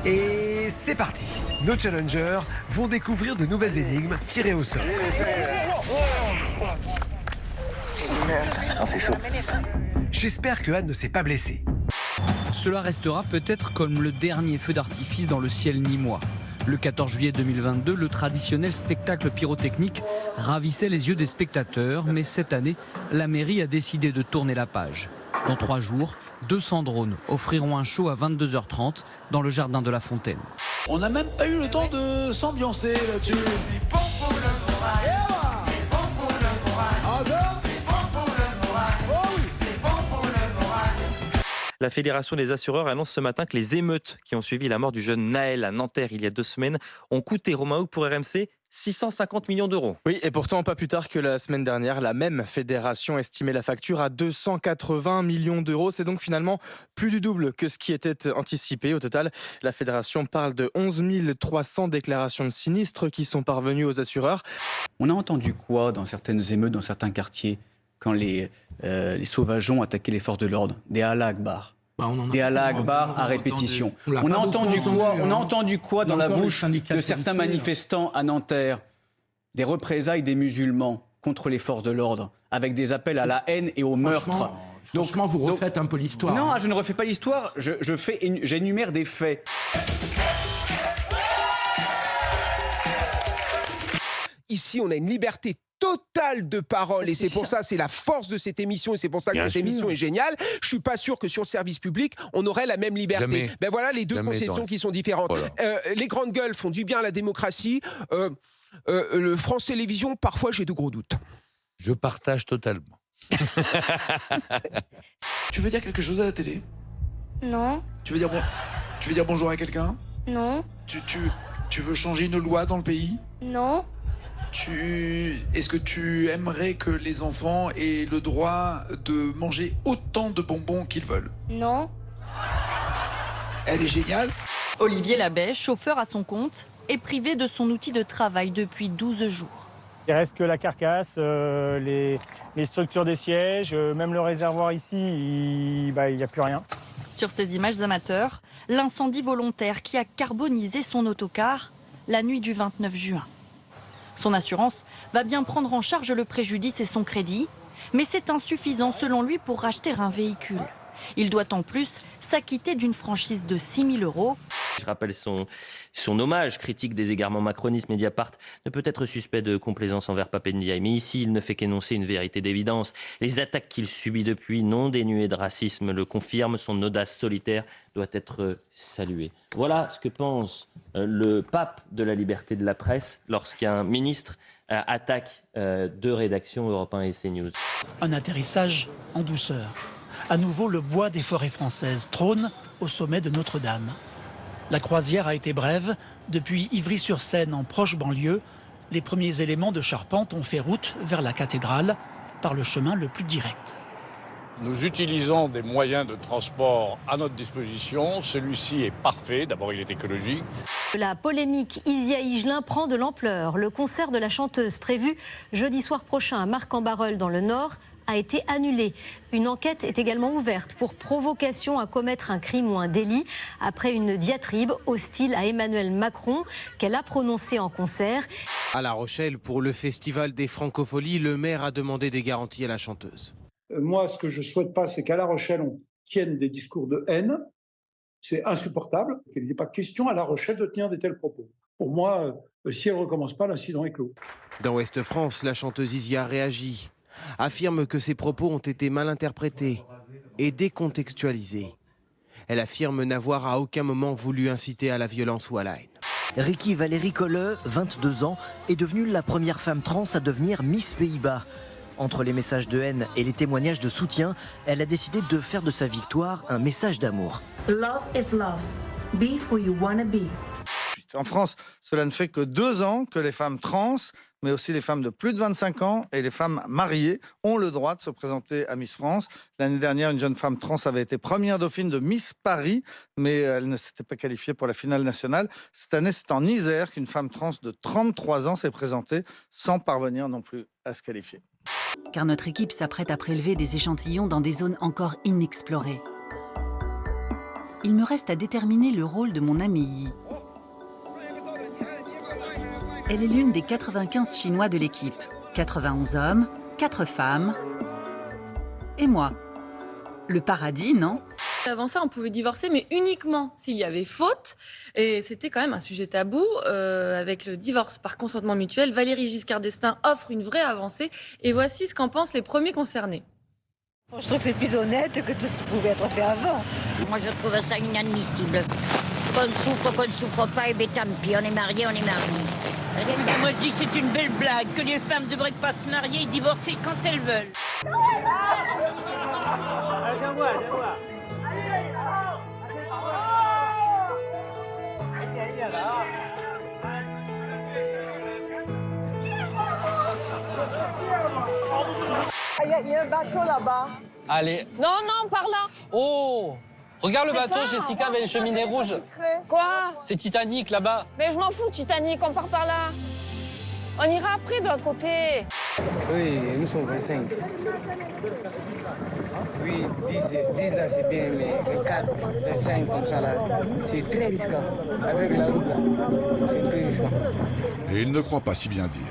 Et c'est parti. Nos challengers vont découvrir de nouvelles énigmes tirées au sort. C'est chaud. J'espère que Anne ne s'est pas blessée. Cela restera peut-être comme le dernier feu d'artifice dans le ciel nîmois. Le 14 juillet 2022, le traditionnel spectacle pyrotechnique ravissait les yeux des spectateurs, mais cette année, la mairie a décidé de tourner la page. Dans 3 jours, 200 drones offriront un show à 22h30 dans le jardin de la Fontaine. On n'a même pas eu le temps de s'ambiancer là-dessus. C'est bon pour le moral. C'est bon pour le moral. C'est bon pour le moral. C'est bon pour le moral. La Fédération des assureurs annonce ce matin que les émeutes qui ont suivi la mort du jeune Naël à Nanterre il y a 2 semaines ont coûté, Romain Houck, pour RMC 650 millions d'euros. Oui, et pourtant, pas plus tard que la semaine dernière, la même fédération estimait la facture à 280 millions d'euros. C'est donc finalement plus du double que ce qui était anticipé. Au total, la fédération parle de 11 300 déclarations de sinistres qui sont parvenues aux assureurs. On a entendu quoi dans certaines émeutes, dans certains quartiers, quand les sauvageons attaquaient les forces de l'ordre? Des Allah Akbar. Des Allah Akbar à répétition. On a entendu quoi dans la bouche de certains manifestants à Nanterre? Des représailles des musulmans contre les forces de l'ordre, avec des appels à la haine et au meurtre. Franchement, vous refaites un peu l'histoire. Non, je ne refais pas l'histoire, j'énumère des faits. Ici, on a une liberté totale de parole et c'est pour ça, c'est la force de cette émission et c'est pour ça que cette émission est géniale. Je suis pas sûr que sur le service public, on aurait la même liberté. Jamais. Ben voilà les deux conceptions qui sont différentes. Voilà. Les grandes gueules font du bien à la démocratie. Le France Télévisions, parfois, j'ai de gros doutes. Je partage totalement. Tu veux dire quelque chose à la télé? Non. Tu veux dire bonjour à quelqu'un? Non. Tu veux changer une loi dans le pays? Non. Est-ce que tu aimerais que les enfants aient le droit de manger autant de bonbons qu'ils veulent? Non. Elle est géniale. Olivier Labbé, chauffeur à son compte, est privé de son outil de travail depuis 12 jours. Il reste que la carcasse, les structures des sièges, même le réservoir ici, il n'y a plus rien. Sur ces images amateurs, l'incendie volontaire qui a carbonisé son autocar la nuit du 29 juin. Son assurance va bien prendre en charge le préjudice et son crédit, mais c'est insuffisant selon lui pour racheter un véhicule. Il doit en plus s'acquitter d'une franchise de 6 000 euros. Je rappelle son hommage critique des égarements macronistes. Mediapart ne peut être suspect de complaisance envers Pape Ndiaye. Mais ici, il ne fait qu'énoncer une vérité d'évidence. Les attaques qu'il subit depuis, non dénuées de racisme, le confirment. Son audace solitaire doit être saluée. Voilà ce que pense le pape de la liberté de la presse lorsqu'un ministre attaque 2 rédactions, Europe 1 et CNews. Un atterrissage en douceur. À nouveau, le bois des forêts françaises trône au sommet de Notre-Dame. La croisière a été brève. Depuis Ivry-sur-Seine, en proche banlieue, les premiers éléments de charpente ont fait route vers la cathédrale par le chemin le plus direct. Nous utilisons des moyens de transport à notre disposition. Celui-ci est parfait. D'abord, il est écologique. La polémique Isia Higelin prend de l'ampleur. Le concert de la chanteuse prévu jeudi soir prochain à Marcq-en-Barœul dans le Nord a été annulé. Une enquête est également ouverte pour provocation à commettre un crime ou un délit après une diatribe hostile à Emmanuel Macron qu'elle a prononcée en concert. À La Rochelle, pour le festival des Francopholies, le maire a demandé des garanties à la chanteuse. Moi, ce que je ne souhaite pas, c'est qu'à La Rochelle, on tienne des discours de haine. C'est insupportable qu'il n'y ait pas question à La Rochelle de tenir de tels propos. Pour moi, si elle ne recommence pas, l'incident est clos. Dans Ouest France, la chanteuse Isia réagit. Affirme que ses propos ont été mal interprétés et décontextualisés. Elle affirme n'avoir à aucun moment voulu inciter à la violence ou à la haine. Ricky Valérie Colle, 22 ans, est devenue la première femme trans à devenir Miss Pays-Bas. Entre les messages de haine et les témoignages de soutien, elle a décidé de faire de sa victoire un message d'amour. Love is love. Be who you wanna be. En France, cela ne fait que 2 ans que les femmes trans, mais aussi les femmes de plus de 25 ans et les femmes mariées ont le droit de se présenter à Miss France. L'année dernière, une jeune femme trans avait été première dauphine de Miss Paris, mais elle ne s'était pas qualifiée pour la finale nationale. Cette année, c'est en Isère qu'une femme trans de 33 ans s'est présentée sans parvenir non plus à se qualifier. Car notre équipe s'apprête à prélever des échantillons dans des zones encore inexplorées. il me reste à déterminer le rôle de mon amie Yi. Elle est l'une des 95 Chinois de l'équipe. 91 hommes, 4 femmes et moi. Le paradis, non ? Avant ça, on pouvait divorcer, mais uniquement s'il y avait faute. Et c'était quand même un sujet tabou. Avec le divorce par consentement mutuel, Valéry Giscard d'Estaing offre une vraie avancée. Et voici ce qu'en pensent les premiers concernés. Je trouve que c'est plus honnête que tout ce qui pouvait être fait avant. Moi, je trouve ça inadmissible. Qu'on ne souffre pas, et bien tant pis, on est mariés, on est mariés. Moi, je dis que c'est une belle blague, que les femmes ne devraient pas se marier et divorcer quand elles veulent. Viens voir. Il y a un bateau là-bas. Allez. Non, par là. Oh! Regarde le bateau, Jessica, avec les cheminées rouges. Quoi? C'est Titanic, là-bas. Mais je m'en fous, Titanic, on part par là. On ira après de l'autre côté. Oui, nous sommes 25. Oui, 10 là c'est bien, mais 24, 25 comme ça là, c'est très risquant. Avec la route là, c'est très risquant. Et il ne croit pas si bien dire.